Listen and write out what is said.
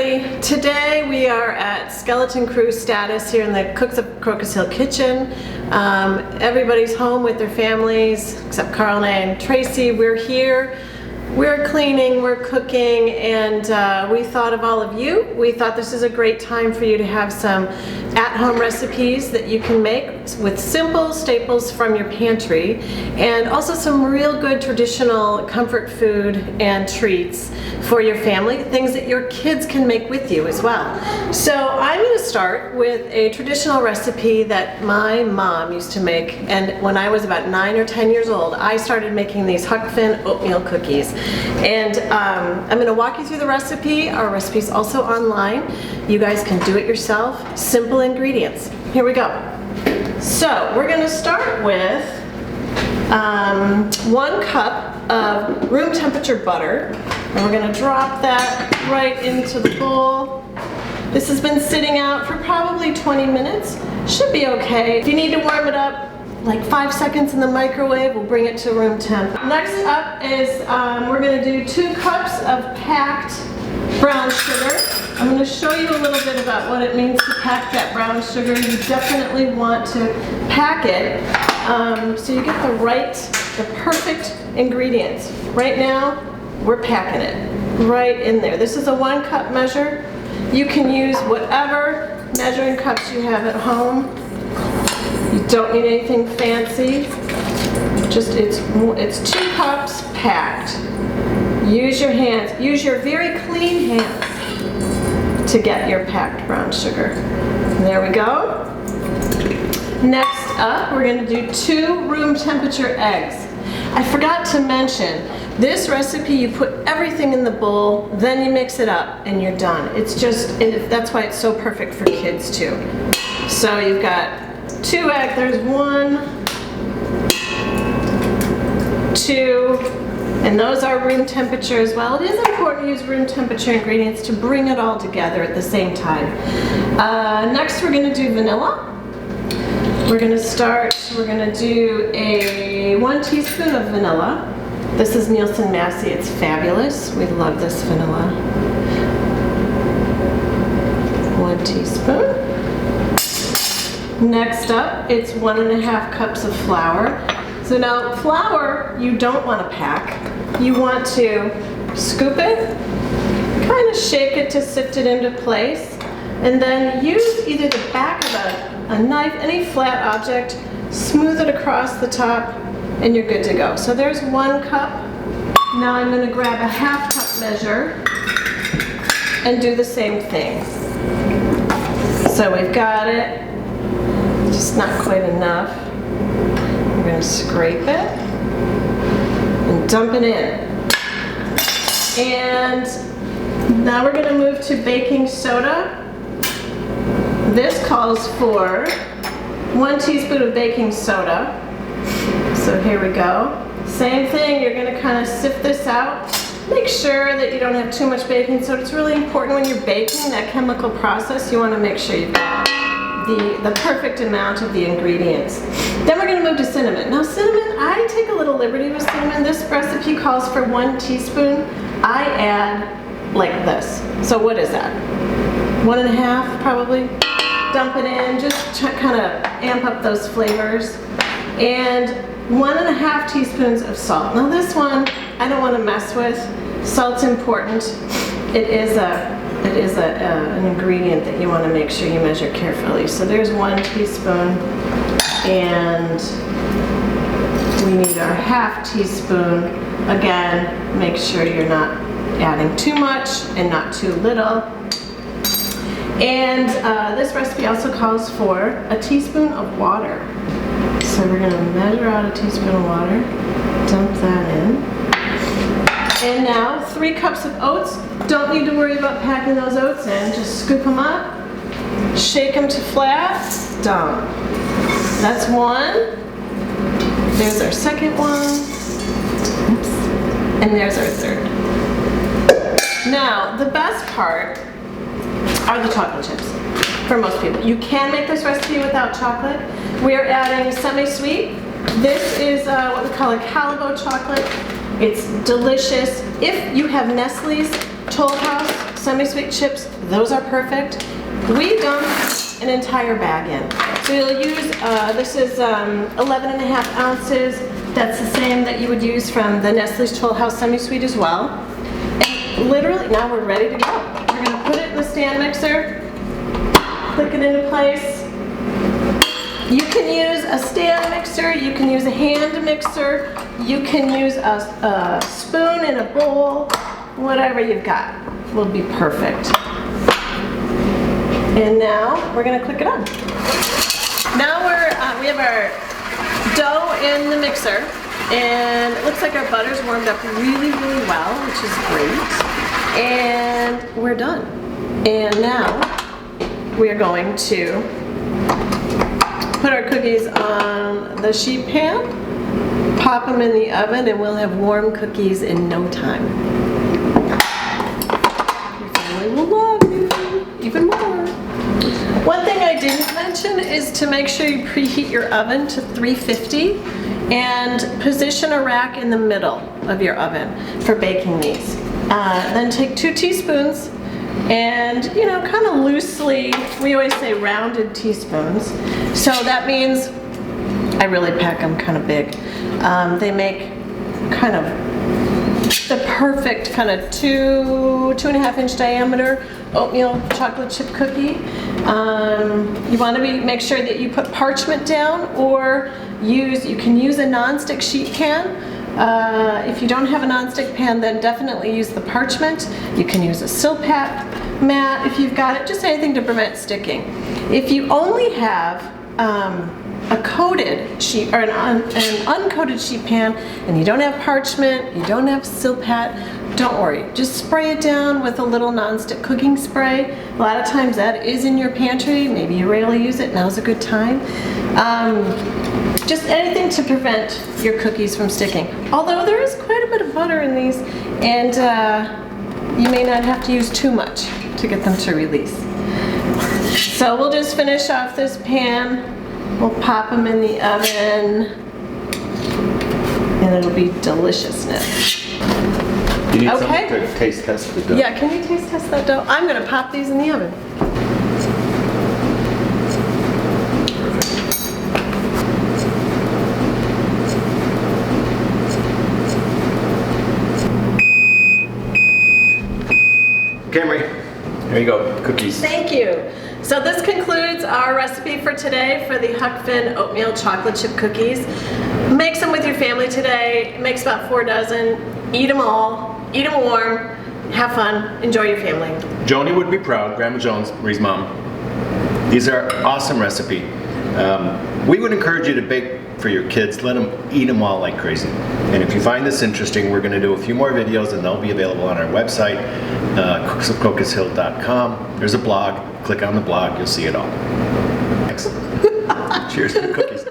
everybody. Today we are at Skeleton Crew status here in the Cooks of Crocus Hill kitchen. Everybody's home with their families except Carl and Tracy. We're here. We're cleaning, we're cooking, and we thought of all of you. We thought this is a great time for you to have some at-home recipes that you can make with simple staples from your pantry, and also some real good traditional comfort food and treats for your family, things that your kids can make with you as well. So I'm going to start with a traditional recipe that my mom used to make, and when I was about 9 or 10 years old, I started making these Huck Finn oatmeal cookies. And I'm going to walk you through the recipe. Our recipe's also online. You guys can do it yourself. Simple ingredients. Here we go. So we're going to start with 1 cup of room temperature butter. And we're going to drop that right into the bowl. This has been sitting out for probably 20 minutes. Should be okay. If you need to warm it up, like 5 seconds in the microwave, we'll bring it to room temp. Next up is we're going to do 2 cups of packed brown sugar. I'm going to show you a little bit about what it means to pack that brown sugar. You definitely want to pack it so you get the perfect ingredients. Right now, we're packing it right in there. This is a 1 cup measure. You can use whatever measuring cups you have at home. You don't need anything fancy. Just it's 2 cups packed. Use your hands. Use your very clean hands to get your packed brown sugar. There we go. Next up, we're going to do 2 room temperature eggs. I forgot to mention, this recipe, you put everything in the bowl, then you mix it up, and you're done. It's just, that's why it's so perfect for kids too. So you've got 2 eggs, there's 1, 2, and those are room temperature as well. It is important to use room temperature ingredients to bring it all together at the same time. Next we're going to do vanilla. We're going to do a 1 teaspoon of vanilla. This is Nielsen Massey, it's fabulous. We love this vanilla. 1 teaspoon. Next up, it's 1.5 cups of flour. So now flour, you don't want to pack. You want to scoop it, kind of shake it to sift it into place, and then use either the back of a knife, any flat object, smooth it across the top, and you're good to go. So there's 1 cup. Now I'm going to grab a 1/2 cup measure and do the same thing. So we've got it. Just not quite enough. We're going to scrape it and dump it in. And now we're going to move to baking soda. This calls for 1 teaspoon of baking soda. So here we go. Same thing, you're going to kind of sift this out. Make sure that you don't have too much baking soda. It's really important when you're baking that chemical process. You want to make sure you've got the perfect amount of the ingredients. Then we're going to move to cinnamon. Now cinnamon, I take a little liberty with cinnamon. This recipe calls for 1 teaspoon. I add like this. So what is that? 1.5 probably. Dump it in, just kind of amp up those flavors. And 1.5 teaspoons of salt. Now this one, I don't want to mess with. Salt's important. It is an ingredient that you want to make sure you measure carefully. So there's 1 teaspoon, and we need our 1/2 teaspoon. Again, make sure you're not adding too much and not too little. And this recipe also calls for a teaspoon of water. So we're going to measure out a teaspoon of water, dump that in. And now 3 cups of oats. Don't need to worry about packing those oats in. Just scoop them up, shake them to flat, dump. That's 1. There's our second one. Oops. And there's our third. Now, the best part are the chocolate chips for most people. You can make this recipe without chocolate. We are adding semi-sweet. This is what we call a Calibo chocolate. It's delicious. If you have Nestle's Toll House semi-sweet chips, those are perfect. We dump an entire bag in. So you'll use, this is 11 and a half ounces. That's the same that you would use from the Nestle's Toll House semi-sweet as well. And literally, now we're ready to go. We're gonna put it in the stand mixer, click it into place. You can use a stand mixer, you can use a hand mixer, you can use a spoon in a bowl, whatever you've got will be perfect. And now we're gonna click it on. Now we have our dough in the mixer, and it looks like our butter's warmed up really, really well, which is great. And we're done. And now we are going to put our cookies on the sheet pan, pop them in the oven, and we'll have warm cookies in no time. Your family will love you even more. One thing I didn't mention is to make sure you preheat your oven to 350 and position a rack in the middle of your oven for baking these. Then take 2 teaspoons and, you know, kind of loosely, we always say rounded teaspoons. So that means I really pack them kind of big. They make kind of the perfect kind of 2.5 inch diameter oatmeal chocolate chip cookie. You want to make sure that you put parchment down, or you can use a non-stick sheet pan. If you don't have a non-stick pan, then definitely use the parchment. You can use a silpat mat if you've got it, just anything to prevent sticking. If you only have a coated sheet or an uncoated sheet pan and you don't have parchment, you don't have silpat, don't worry. Just spray it down with a little non-stick cooking spray. A lot of times that is in your pantry. Maybe you rarely use it. Now's a good time. Just anything to prevent your cookies from sticking. Although there is quite a bit of butter in these, and you may not have to use too much to get them to release. So we'll just finish off this pan. We'll pop them in the oven, and it'll be deliciousness. You need something to taste test the dough. Yeah, can you taste test that dough? I'm gonna pop these in the oven. Camry, here you go, cookies. Thank you. So this concludes our recipe for today for the Huck Finn oatmeal chocolate chip cookies. Make some with your family today. It makes about 4 dozen. Eat them all. Eat them warm. Have fun. Enjoy your family. Joanie would be proud, Grandma Jones, Marie's mom. These are awesome recipe. We would encourage you to bake for your kids. Let them eat them all like crazy. And if you find this interesting, we're going to do a few more videos, and they'll be available on our website, cooksofcocoshill.com. There's a blog. Click on the blog. You'll see it all. Thanks. Cheers to the cookies.